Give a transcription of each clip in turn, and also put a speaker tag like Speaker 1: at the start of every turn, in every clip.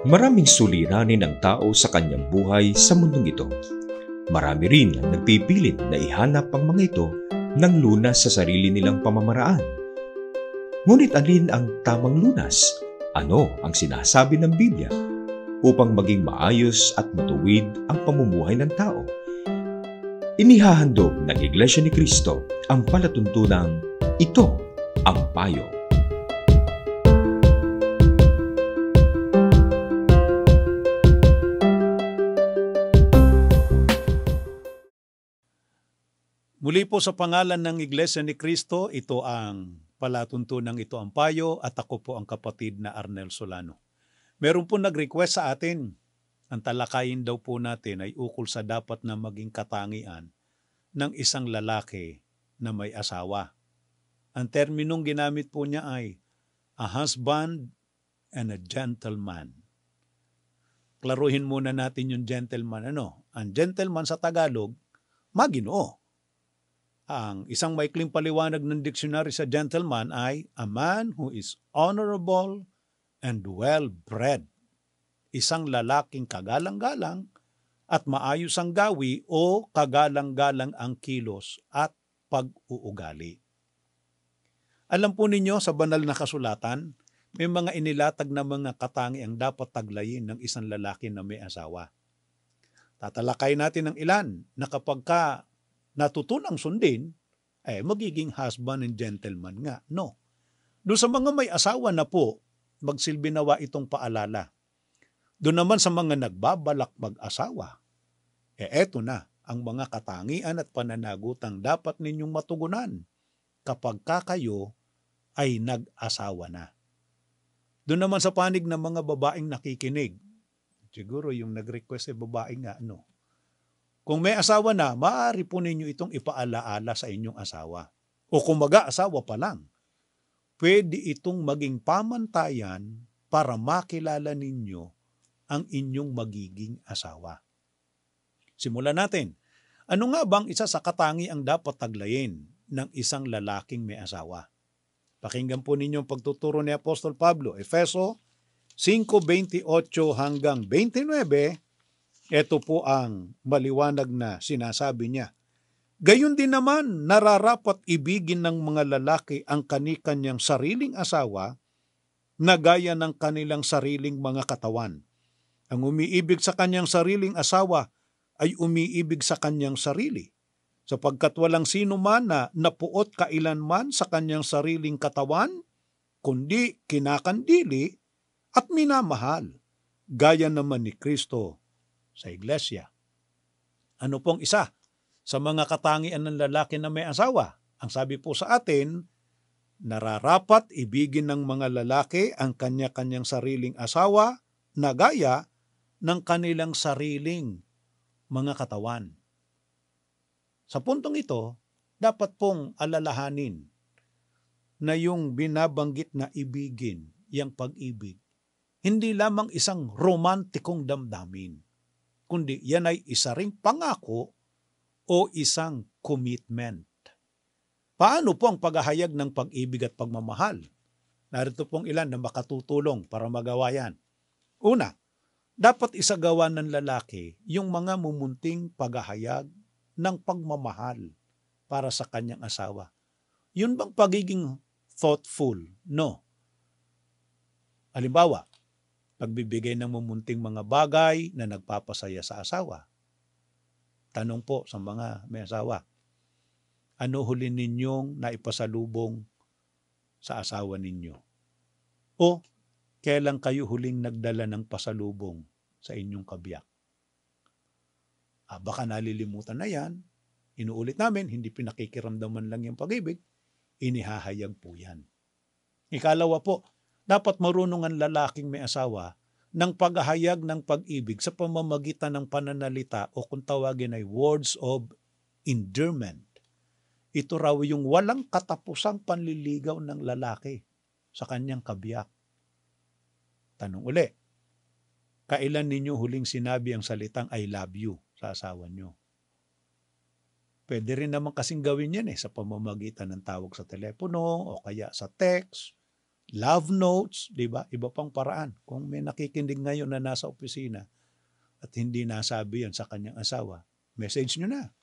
Speaker 1: Maraming suliranin ng tao sa kanyang buhay sa mundong ito. Marami rin ang nagpipilit na ihanap ang mga ito ng lunas sa sarili nilang pamamaraan. Ngunit alin ang tamang lunas? Ano ang sinasabi ng Biblia upang maging maayos at matuwid ang pamumuhay ng tao? Inihahandog ng Iglesia ni Cristo ang palatuntunang ito ang payo.
Speaker 2: Muli po sa pangalan ng Iglesia ni Cristo, ito ang palatuntunang ito ang payo at ako po ang kapatid na Arnel Solano. Meron po nag-request sa atin, ang talakayin daw po natin ay ukol sa dapat na maging katangian ng isang lalaki na may asawa. Ang terminong ginamit po niya ay a husband and a gentleman. Klaruhin muna natin yung gentleman. Ang gentleman sa Tagalog, maginoo. Ang isang maikling paliwanag ng dictionary sa gentleman ay a man who is honorable and well-bred. Isang lalaking kagalang-galang at maayos ang gawi o kagalang-galang ang kilos at pag-uugali. Alam po ninyo sa banal na kasulatan, may mga inilatag na mga katangiang dapat taglayin ng isang lalaki na may asawa. Tatalakay natin ang ilan na kapag natutunang sundin, magiging husband and gentleman nga. No. Doon sa mga may asawa na po, magsilbi nawa itong paalala. Doon naman sa mga nagbabalak mag-asawa, eto na ang mga katangian at pananagutang dapat ninyong matugunan kapag kayo ay nag-asawa na. Doon naman sa panig ng mga babaeng nakikinig, siguro yung nag-request ay babae nga, Kung may asawa na, maaari po ninyo itong ipaalaala sa inyong asawa. O kung mag-aasawa pa lang, pwede itong maging pamantayan para makilala ninyo ang inyong magiging asawa. Simulan natin. Ano nga bang isa sa katangiang dapat taglayin ng isang lalaking may asawa? Pakinggan po ninyo ang pagtuturo ni Apostol Pablo, Efeso 5:28 hanggang 29. Ito po ang maliwanag na sinasabi niya. Gayon din naman, nararapat ibigin ng mga lalaki ang kani-kanyang sariling asawa na gaya ng kanilang sariling mga katawan. Ang umiibig sa kanyang sariling asawa ay umiibig sa kanyang sarili, sapagkat walang sino man na napuot kailanman sa kanyang sariling katawan, kundi kinakandili at minamahal, gaya naman ni Kristo sa iglesia. Ano pong isa sa mga katangian ng lalaki na may asawa? Ang sabi po sa atin, nararapat ibigin ng mga lalaki ang kanya-kanyang sariling asawa na gaya ng kanilang sariling mga katawan. Sa puntong ito, dapat pong alalahanin na yung binabanggit na ibigin, yung pag-ibig, hindi lamang isang romantikong damdamin, kundi yan ay isa ring pangako o isang commitment. Paano po ang paghahayag ng pag-ibig at pagmamahal? Narito pong ilan na makatutulong para magawa yan. Una, dapat isagawa ng lalaki yung mga mumunting paghahayag ng pagmamahal para sa kanyang asawa. Yun bang pagiging thoughtful? No. Halimbawa, pagbibigay ng mumunting mga bagay na nagpapasaya sa asawa. Tanong po sa mga may asawa, ano huli ninyong naipasalubong sa asawa ninyo? O kailan kayo huling nagdala ng pasalubong sa inyong kabiyak? Baka nalilimutan na yan. Inuulit namin, hindi pinakikiramdaman lang yung pag-ibig, inihahayag po yan. Ikalawa po, dapat marunong ang lalaking may asawa ng paghahayag ng pag-ibig sa pamamagitan ng pananalita o kung tawagin ay words of endearment. Ito raw yung walang katapusang panliligaw ng lalaki sa kanyang kabiyak. Tanong uli, kailan ninyo huling sinabi ang salitang I love you sa asawa nyo? Pwede rin naman kasing gawin yan sa pamamagitan ng tawag sa telepono o kaya sa text, love notes, di ba? Iba pang paraan. Kung may nakikinig ngayon na nasa opisina at hindi nasabi yan sa kanyang asawa, message nyo na.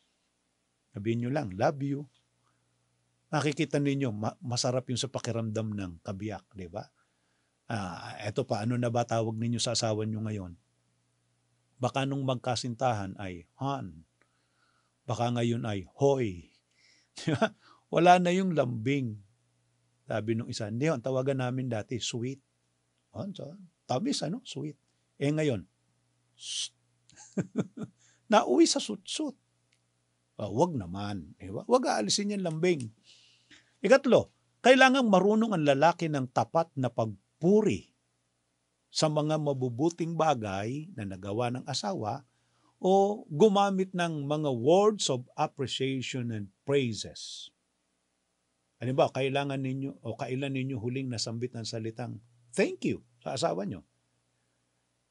Speaker 2: Sabihin nyo lang, love you. Makikita ninyo, masarap yung sa pakiramdam ng kabiyak, di ba? Eto pa, ano na ba tawag ninyo sa asawa nyo ngayon? Baka nung magkasintahan ay Han. Baka ngayon ay Hoy. Wala na yung lambing. Sabi nung isa, hindi, ang tawagan namin dati, sweet. Tamis, sweet. Ngayon, nauwi sa sutsut. Wag naman. Diba? Wag aalisin yung lambing. Ikatlo, kailangang marunong ang lalaki ng tapat na pagpuri sa mga mabubuting bagay na nagawa ng asawa o gumamit ng mga words of appreciation and praises. Ano ba, kailan ninyo huling nasambit ng salitang thank you sa asawa nyo?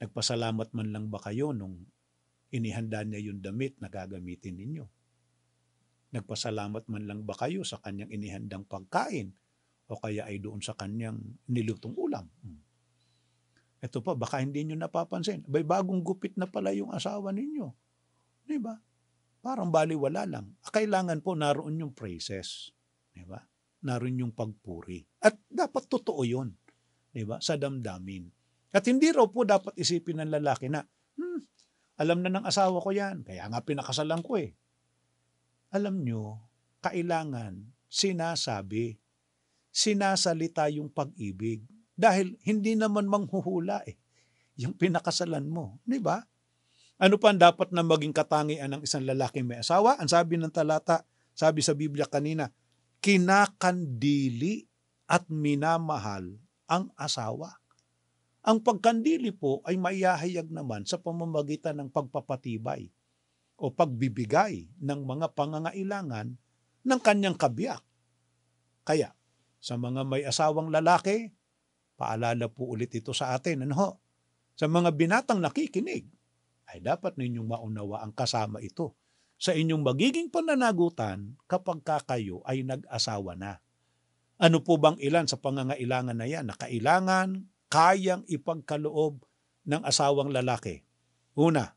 Speaker 2: Nagpasalamat man lang ba kayo nung inihanda niya yung damit na gagamitin ninyo? Nagpasalamat man lang ba kayo sa kanyang inihandang pagkain o kaya ay doon sa kanyang nilutong ulam? Ito pa, baka hindi nyo napapansin. Bagong gupit na pala yung asawa ninyo. Di ba? Parang baliwala lang. Kailangan po naroon yung praises. Di ba? Naroon yung pagpuri. At dapat totoo yun. Di ba? Sa damdamin. At hindi raw po dapat isipin ng lalaki na, alam na ng asawa ko yan. Kaya nga pinakasalan ko eh. Alam nyo, kailangan sinasabi, sinasalita yung pag-ibig. Dahil hindi naman manghuhula yung pinakasalan mo. Di ba? Ano pa ang dapat na maging katangian ng isang lalaking may asawa? Ang sabi ng talata, sabi sa Biblia kanina, kinakandili at minamahal ang asawa. Ang pagkandili po ay maihahayag naman sa pamamagitan ng pagpapatibay o pagbibigay ng mga pangangailangan ng kanyang kabiyak. Kaya, sa mga may asawang lalaki, paalala po ulit ito sa atin. Sa mga binatang nakikinig, ay dapat ninyong maunawa ang kasama ito sa inyong magiging pananagutan kapag kayo ay nag-asawa na. Ano po bang ilan sa pangangailangan na yan na kailangan kayang ipagkaloob ng asawang lalaki? Una,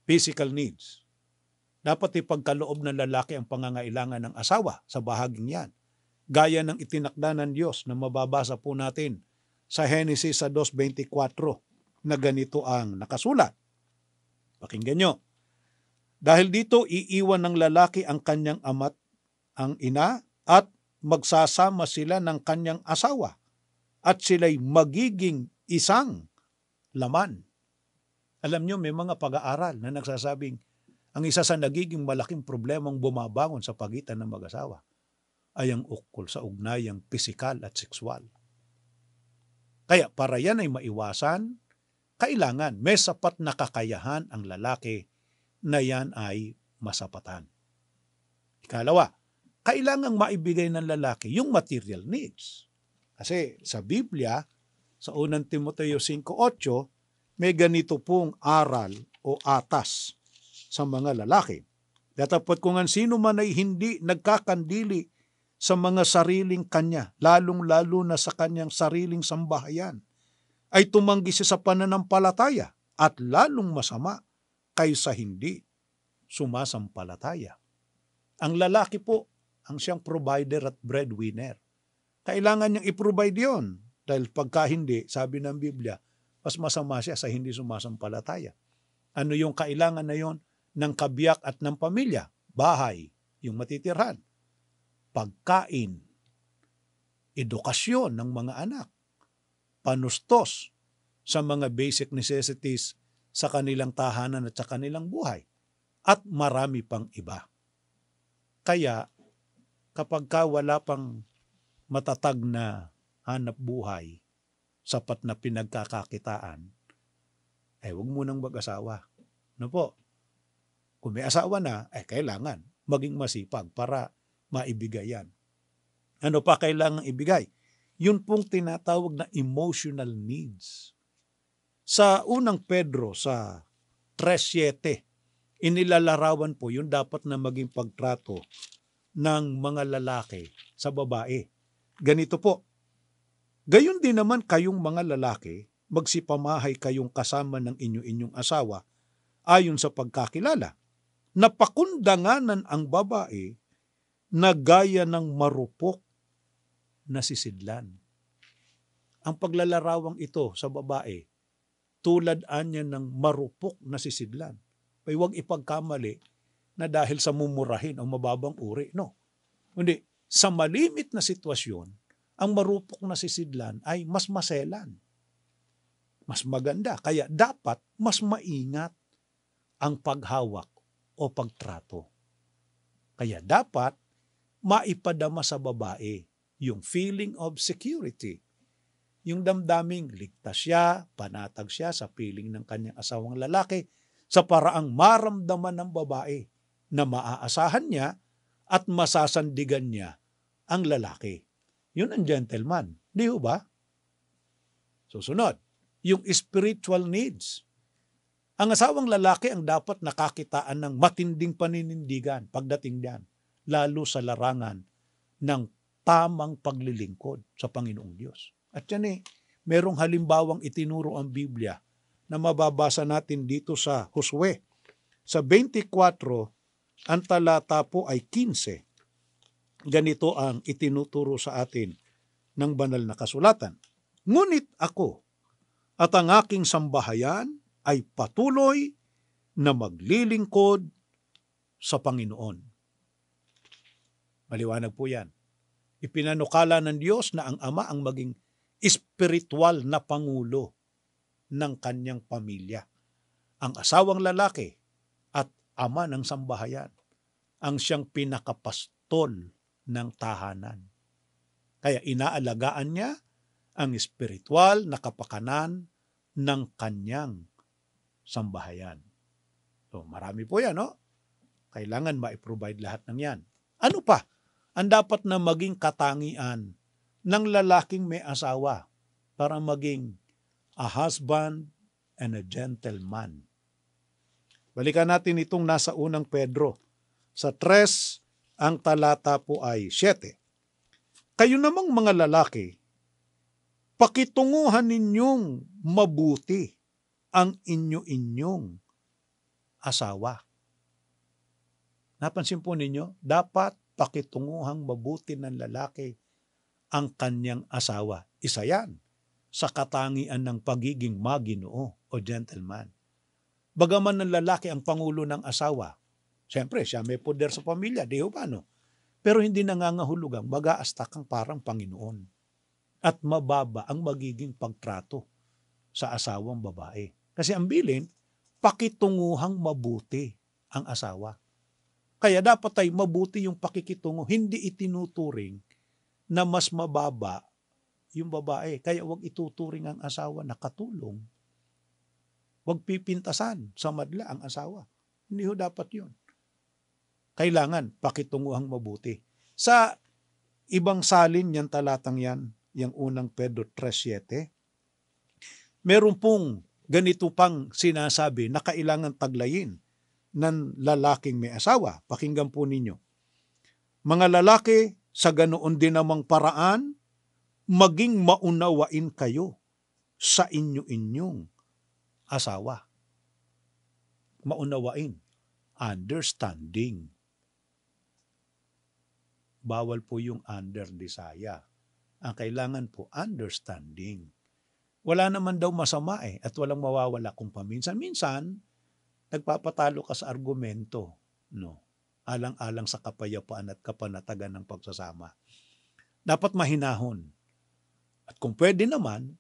Speaker 2: physical needs. Dapat ipagkaloob ng lalaki ang pangangailangan ng asawa sa bahaging yan. Gaya ng itinakda ng Diyos na mababasa po natin sa Genesis 2:24 na ganito ang nakasulat. Pakinggan nyo. Dahil dito iiwan ng lalaki ang kanyang ama't ang ina at magsasama sila ng kanyang asawa at sila'y magiging isang laman. Alam nyo, may mga pag-aaral na nagsasabing ang isa sa nagiging malaking problemang bumabangon sa pagitan ng mag-asawa ay ang ukol sa ugnayang pisikal at sexual. Kaya para yan ay maiwasan, kailangan may sapat na kakayahan ang lalaki na yan ay masapatan. Ikalawa, kailangang maibigay ng lalaki yung material needs. Kasi sa Biblia, sa unang Timoteo 5:8, may ganito pong aral o atas sa mga lalaki. Datapot kung ang sino man ay hindi nagkakandili sa mga sariling kanya, lalong-lalo na sa kanyang sariling sambahayan, ay tumanggi siya sa pananampalataya at lalong masama kaysa hindi sumasampalataya. Ang lalaki po, ang siyang provider at breadwinner. Kailangan niyang i-provide yun. Dahil pagka hindi, sabi ng Biblia, mas masama siya sa hindi sumasampalataya. Ano yung kailangan na yon ng kabiyak at ng pamilya? Bahay, yung matitirhan. Pagkain, edukasyon ng mga anak, panustos sa mga basic necessities sa kanilang tahanan at sa kanilang buhay, at marami pang iba. Kaya, kapag wala pang matatag na hanap buhay, sapat na pinagkakakitaan, huwag munang mag-asawa. Ano po? Kung may asawa na, kailangan maging masipag para maibigay yan. Ano pa kailangan ibigay? Yun pong tinatawag na emotional needs. Sa unang Pedro, sa 3:7, inilalarawan po yung dapat na maging pagtrato ng mga lalaki sa babae. Ganito po, Gayon din naman kayong mga lalaki, magsipamahay kayong kasama ng inyong asawa ayon sa pagkakilala. Napakundanganan ang babae na gaya ng marupok na sisidlan. Ang paglalarawang ito sa babae, tulad anya ng marupok na sisidlan. Ay huwag ipagkamali na dahil sa mumurahin o mababang uri. No. Hindi, sa malimit na sitwasyon, ang marupok na sisidlan ay mas maselan. Mas maganda. Kaya dapat mas maingat ang paghawak o pagtrato. Kaya dapat maipadama sa babae yung feeling of security. Yung damdaming ligtas siya, panatag siya sa piling ng kanyang asawang lalaki sa paraang maramdaman ng babae na maaasahan niya at masasandigan niya ang lalaki. Yun ang gentleman. Di ba? Susunod, yung spiritual needs. Ang asawang lalaki ang dapat nakakitaan ng matinding paninindigan pagdating diyan, lalo sa larangan ng tamang paglilingkod sa Panginoong Diyos. At yan merong halimbawang itinuro ang Biblia na mababasa natin dito sa Josue. Sa 24, ang talata po ay 15. Ganito ang itinuturo sa atin ng banal na kasulatan. Ngunit ako at ang aking sambahayan ay patuloy na maglilingkod sa Panginoon. Maliwanag po yan. Ipinanukala ng Diyos na ang Ama ang maging espiritual na pangulo ng kanyang pamilya. Ang asawang lalaki at ama ng sambahayan ang siyang pinakapastol ng tahanan. Kaya inaalagaan niya ang espiritual na kapakanan ng kanyang sambahayan. So, marami po yan, no? Kailangan ma-provide lahat ng yan. Ano pa ang dapat na maging katangian ng lalaking may asawa para maging a husband and a gentleman? Balikan natin itong nasa unang Pedro. Sa 3, ang talata po ay 7. Kayo namang mga lalaki, pakitunguhan ninyong mabuti ang inyo-inyong asawa. Napansin po ninyo, dapat pakitunguhang mabuti ng lalaki ang kanyang asawa. Isa yan sa katangian ng pagiging maginoo o gentleman. Bagaman ng lalaki ang pangulo ng asawa, siyempre siya may poder sa pamilya, di ba no? Pero hindi nangangahulugang mag-aastak kang parang Panginoon. At mababa ang magiging pagtrato sa asawang babae. Kasi ang bilin, pakitunguhang mabuti ang asawa. Kaya dapat ay mabuti yung pakikitungo, hindi itinuturing na mas mababa yung babae. Kaya wag ituturing ang asawa na katulong. Wag pipintasan sa madla ang asawa. Hindi ho dapat yun. Kailangan pakitunguhang mabuti. Sa ibang salin yan talatang yan, yung unang Pedro 3:7, meron pong ganito pang sinasabi na kailangan taglayin ng lalaking may asawa. Pakinggan po ninyo. Mga lalaki, sa ganoon din namang paraan, maging maunawain kayo sa inyo-inyong asawa. Maunawain. Understanding. Bawal po yung under desire. Ang kailangan po, understanding. Wala naman daw masama at walang mawawala kung paminsan-minsan, nagpapatalo ka sa argumento, no? Alang-alang sa kapayapaan at kapanatagan ng pagsasama. Dapat mahinahon. At kung pwede naman,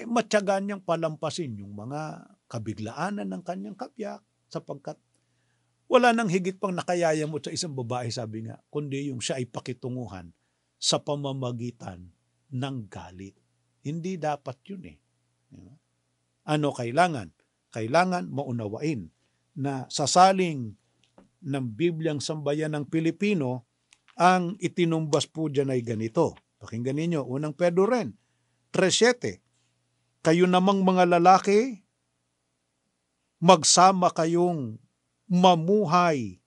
Speaker 2: matyagan niyang palampasin yung mga kabiglaanan ng kanyang kapyak sapagkat wala nang higit pang nakayayamot sa isang babae, sabi nga, kundi yung siya ay pakitunguhan sa pamamagitan ng galit. Hindi dapat yun Ano kailangan? Kailangan maunawain na sasaling ng Bibliang Sambayan ng Pilipino, ang itinumbas po dyan ay ganito. Pakinggan ninyo, unang Pedro rin, 3:7. Kayo namang mga lalaki, magsama kayong mamuhay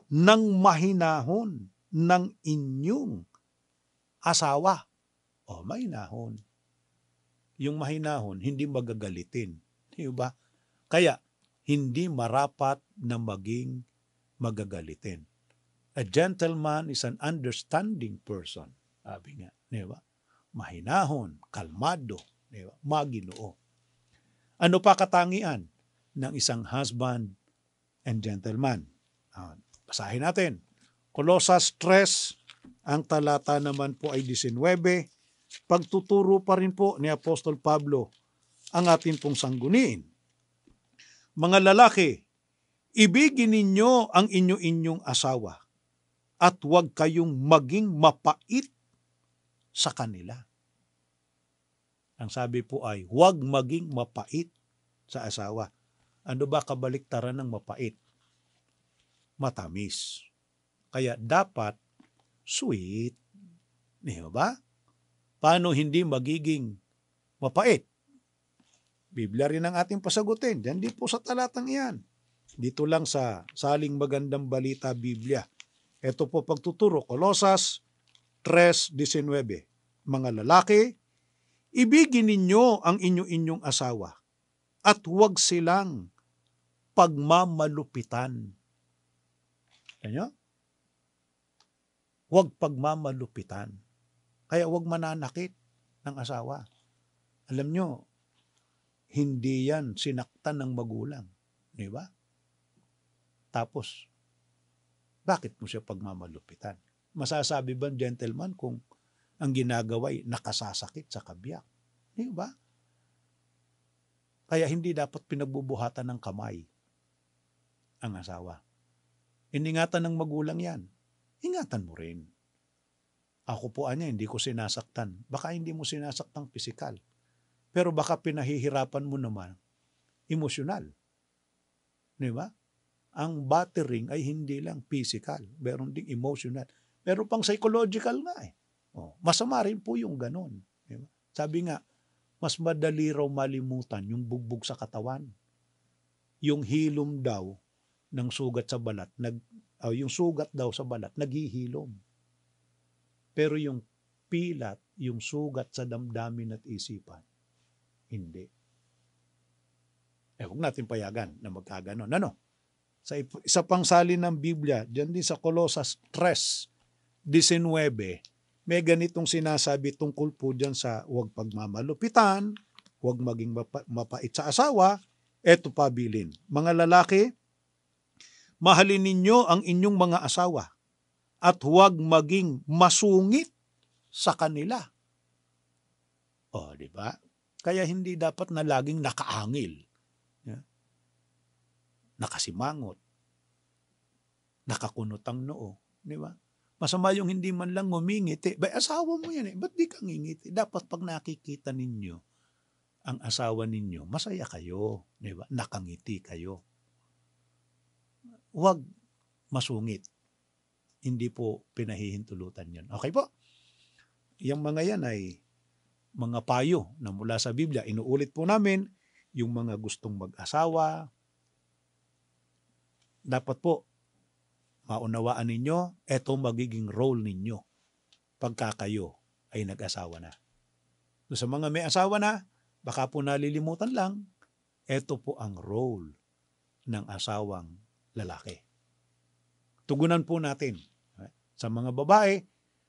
Speaker 2: ng mahinahon ng inyong asawa. O, mahinahon. Yung mahinahon, hindi magagalitin. Di ba? Kaya, hindi marapat na maging magagalitin. A gentleman is an understanding person. Sabi nga, di ba? Mahinahon, kalmado, di ba? Maginoo. Ano pa katangian ng isang husband and gentleman? Basahin natin. Colosas 3, ang talata naman po ay 19. Pagtuturo pa rin po ni Apostol Pablo ang ating pong sangguniin. Mga lalaki, ibigin ninyo ang inyo-inyong asawa at huwag kayong maging mapait sa kanila. Ang sabi po ay, huwag maging mapait sa asawa. Ano ba kabaliktaran ng mapait? Matamis. Kaya dapat sweet. Di ba? Paano hindi magiging mapait? Biblia rin ang ating pasagutin. Diyan din po sa talatang iyan. Dito lang sa Saling Magandang Balita Biblia. Ito po pagtuturo, Colosas 3:19. Mga lalaki, ibigin ninyo ang inyo-inyong asawa at huwag silang pagmamalupitan. Kanya? Huwag pagmamalupitan. Kaya huwag mananakit ng asawa. Alam nyo, hindi yan sinaktan ng magulang. Di ba? Tapos, bakit mo siya pagmamalupitan? Masasabi ba, gentleman, kung ang ginagawa ay nakasasakit sa kabiyak? Di ba? Kaya hindi dapat pinagbubuhatan ng kamay ang asawa. Iningatan ng magulang yan. Ingatan mo rin. Ako po hindi ko sinasaktan. Baka hindi mo sinasaktang pisikal. Pero baka pinahihirapan mo naman emosyonal. Di ba? Ang battering ay hindi lang physical. Meron ding emotional. Pero pang psychological nga eh. Masama rin po yung ganun. Di ba? Sabi nga, mas madali raw malimutan yung bugbog sa katawan. Yung hilom daw ng sugat sa balat, yung sugat daw sa balat, naghihilom. Pero yung pilat, yung sugat sa damdamin at isipan, hindi. Huwag natin payagan na magkaganon. Ano? Sa isa pang salin ng Biblia, dyan din sa Colosas 3:19, may ganitong sinasabi tungkol po dyan sa huwag pagmamalupitan, huwag maging mapait sa asawa. Eto pa bilin. Mga lalaki, mahalin ninyo ang inyong mga asawa at huwag maging masungit sa kanila. Di ba? Kaya hindi dapat na laging nakaangil, nakasimangot, nakakunot ang noo. Di ba? Masama yung hindi man lang ngumingiti. Asawa mo yan eh. Ba't di ka ngingiti? Dapat pag nakikita ninyo ang asawa ninyo, masaya kayo. Di ba? Nakangiti kayo. Huwag masungit. Hindi po pinahihintulutan yan. Okay po? Yung mga yan ay mga payo na mula sa Biblia. Inuulit po namin yung mga gustong mag-asawa. Dapat po, maunawaan ninyo, eto magiging role ninyo pagka kayo ay nag-asawa na. So, sa mga may asawa na, baka po nalilimutan lang, eto po ang role ng asawang lalaki. Tugunan po natin. Sa mga babae,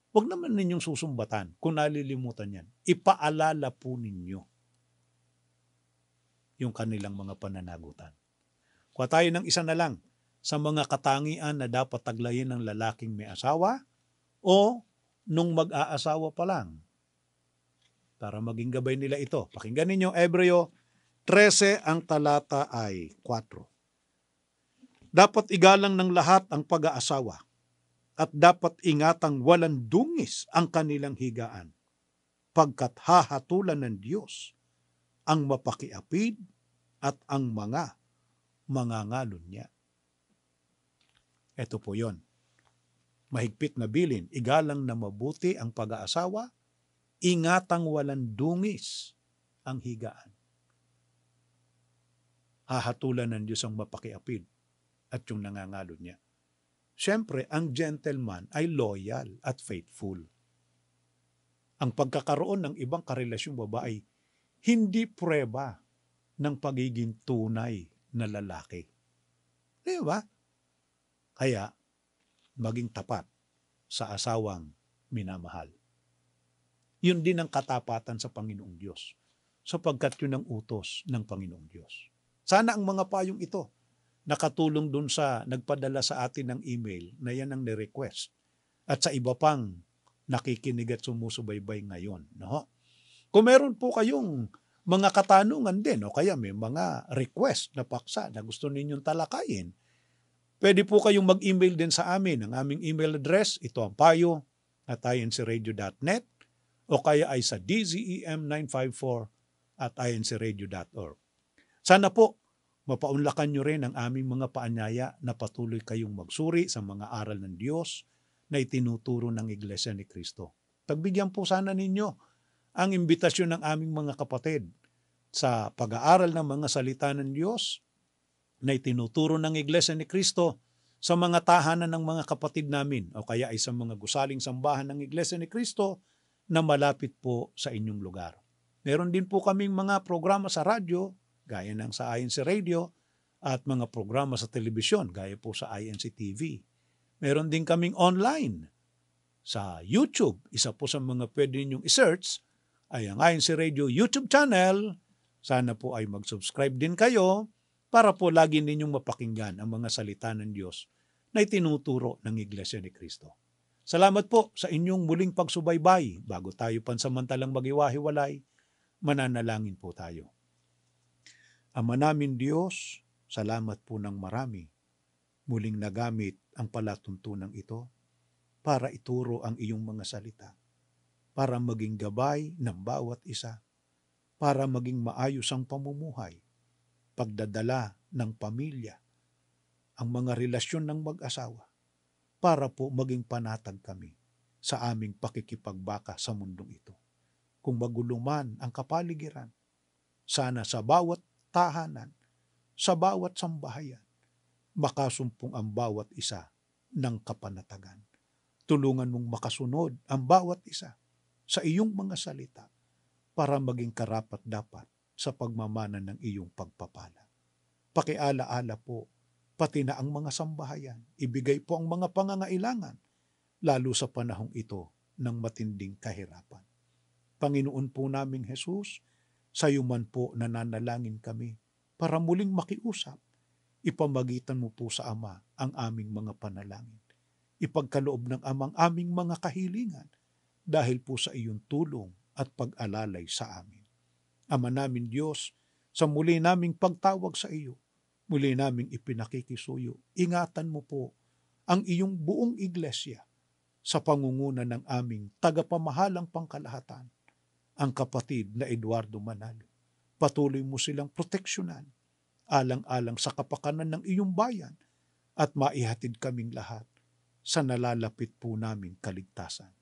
Speaker 2: huwag naman ninyong susumbatan kung nalilimutan yan. Ipaalala po ninyo yung kanilang mga pananagutan. Kuha tayo ng isa na lang sa mga katangian na dapat taglayin ng lalaking may asawa o nung mag-aasawa pa lang para maging gabay nila ito. Pakinggan ninyo, Hebreo 13, ang talata ay 4. Dapat igalang ng lahat ang pag-aasawa at dapat ingatang walang dungis ang kanilang higaan, pagkat hahatulan ng Diyos ang mapakiapid at ang mga mangangalon niya. Ito po yon. Mahigpit na bilin, igalang na mabuti ang pag-aasawa, ingatang walang dungis ang higaan. Hahatulan ng Diyos ang mapakiapid at yung nangangalon niya. Siyempre, ang gentleman ay loyal at faithful. ang pagkakaroon ng ibang karelasyong babae, hindi pruweba ng pagiging tunay na lalaki. Di ba? Kaya, maging tapat sa asawang minamahal. Yun din ang katapatan sa Panginoong Diyos, sapagkat yun ang utos ng Panginoong Diyos. Sana ang mga payong ito nakatulong dun sa nagpadala sa atin ng email na yan ang ni-request at sa iba pang nakikinig at sumusubaybay ngayon. No? Kung meron po kayong mga katanungan din o kaya may mga request na paksa na gusto ninyong talakayin, pwede po kayong mag-email din sa amin. Ang aming email address, ito ang payo@incradio.net o kaya ay sa dzem954@incradio.org. Sana po, mapaunlakan nyo rin ang aming mga paanyaya na patuloy kayong magsuri sa mga aral ng Diyos na itinuturo ng Iglesia ni Cristo. Pagbigyan po sana ninyo ang imbitasyon ng aming mga kapatid sa pag-aaral ng mga salita ng Diyos na itinuturo ng Iglesia ni Cristo sa mga tahanan ng mga kapatid namin o kaya ay sa mga gusaling sambahan ng Iglesia ni Cristo na malapit po sa inyong lugar. Meron din po kaming mga programa sa radyo, gaya ng sa INC Radio, at mga programa sa telebisyon, gaya po sa INC TV. Meron din kaming online sa YouTube. Isa po sa mga pwede ninyong i-search ay ang INC Radio YouTube channel. Sana po ay mag-subscribe din kayo para po lagi ninyong mapakinggan ang mga salita ng Diyos na itinuturo ng Iglesia ni Cristo. Salamat po sa inyong muling pagsubaybay. Bago tayo pansamantalang mag-iwahiwalay, mananalangin po tayo. Ama namin Diyos, salamat po ng marami. Muling nagamit ang palatuntunan ito para ituro ang iyong mga salita, para maging gabay ng bawat isa, para maging maayos ang pamumuhay, pagdadala ng pamilya, ang mga relasyon ng mag-asawa, para po maging panatag kami sa aming pakikipagbaka sa mundong ito. Kung magulo man ang kapaligiran, sana sa bawat tahanan, sa bawat sambahayan, makasumpong ang bawat isa ng kapanatagan. Tulungan mong makasunod ang bawat isa sa iyong mga salita para maging karapat-dapat sa pagmamana ng iyong pagpapala. Pakialaala po pati na ang mga sambahayan. Ibigay po ang mga pangangailangan, lalo sa panahong ito ng matinding kahirapan. Panginoon po naming Jesus, sa iyo man po nananalangin kami para muling makiusap. Ipamagitan mo po sa Ama ang aming mga panalangin. Ipagkaloob ng Amang aming mga kahilingan dahil po sa iyong tulong at pag-alalay sa amin. Ama namin Diyos, sa muli naming pagtawag sa iyo, muli naming ipinakikisuyo, ingatan mo po ang iyong buong iglesia sa pangunguna ng aming tagapamahalang pangkalahatan, ang kapatid na Eduardo Manalo. Patuloy mo silang proteksyonan, alang-alang sa kapakanan ng iyong bayan, at maihatid kaming lahat sa nalalapit po naming kaligtasan.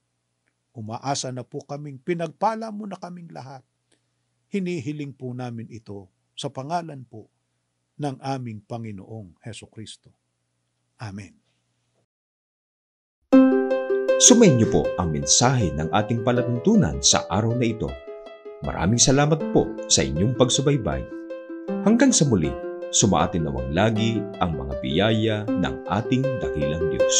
Speaker 2: Umaasa na po kaming pinagpala mo na kaming lahat. Hinihiling po namin ito sa pangalan po ng aming Panginoong Hesukristo. Amen.
Speaker 1: Sumayin niyo po ang mensahe ng ating palatuntunan sa araw na ito. Maraming salamat po sa inyong pagsubaybay. Hanggang sa muli, sumaatin nawang lagi ang mga biyaya ng ating dakilang Diyos.